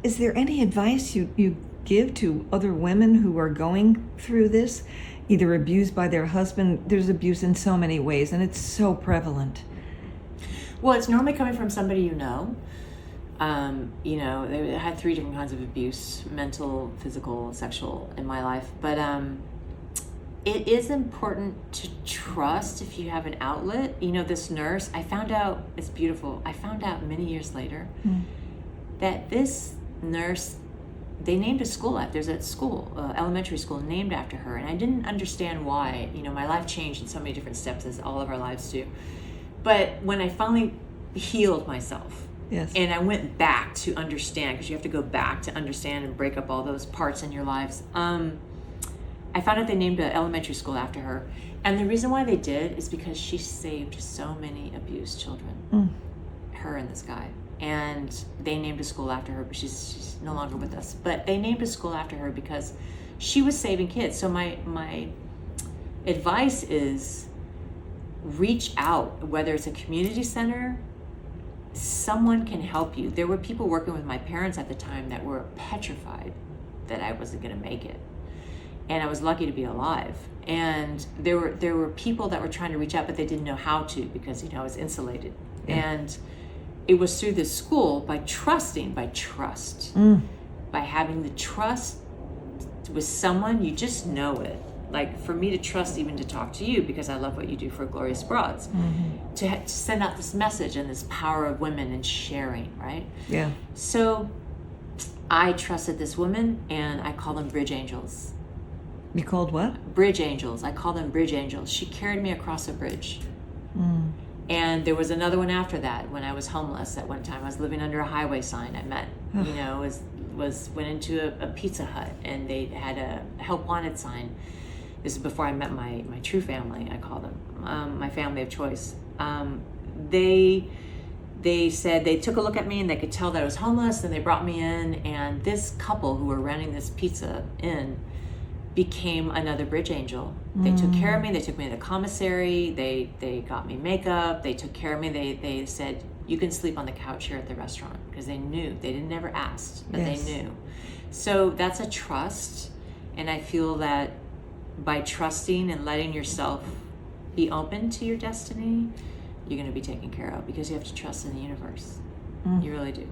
is there any advice you give to other women who are going through this, either abused by their husband? There's abuse in so many ways, and it's so prevalent. Well, it's normally coming from somebody you know. They had 3 different kinds of abuse: mental, physical, sexual in my life. But it is important to trust if you have an outlet. This nurse, I found out, it's beautiful. I found out many years later that this nurse, they named a school after, there's a school, elementary school named after her. And I didn't understand why. My life changed in so many different steps, as all of our lives do. But when I finally healed myself, yes, and I went back to understand, because you have to go back to understand and break up all those parts in your lives, I found out they named an elementary school after her. And the reason why they did is because she saved so many abused children, her and this guy. And they named a school after her, but she's no longer with us. But they named a school after her because she was saving kids. So my advice is, reach out, whether it's a community center, someone can help you. There were people working with my parents at the time that were petrified that I wasn't going to make it. And I was lucky to be alive. And there were people that were trying to reach out, but they didn't know how to, because I was insulated. Yeah. And it was through this school, by trust, by having the trust with someone, you just know it. Like, for me to trust even to talk to you, because I love what you do for Glorious Broads, to send out this message and this power of women and sharing, right? Yeah. So I trusted this woman, and I call them bridge angels. You called what? Bridge angels. I call them bridge angels. She carried me across a bridge. And there was another one after that, when I was homeless at one time. I was living under a highway sign. I met, went into a Pizza Hut, and they had a help wanted sign. This is before I met my true family, I call them, my family of choice. They said, they took a look at me and they could tell that I was homeless, and they brought me in, and this couple who were renting this pizza inn became another bridge angel. They took care of me. They took me to the commissary. They got me makeup. They took care of me. They said, you can sleep on the couch here at the restaurant, because they knew. They didn't never asked, but Yes. they knew. So that's a trust, and I feel that by trusting and letting yourself be open to your destiny, you're going to be taken care of, because you have to trust in the universe. You really do.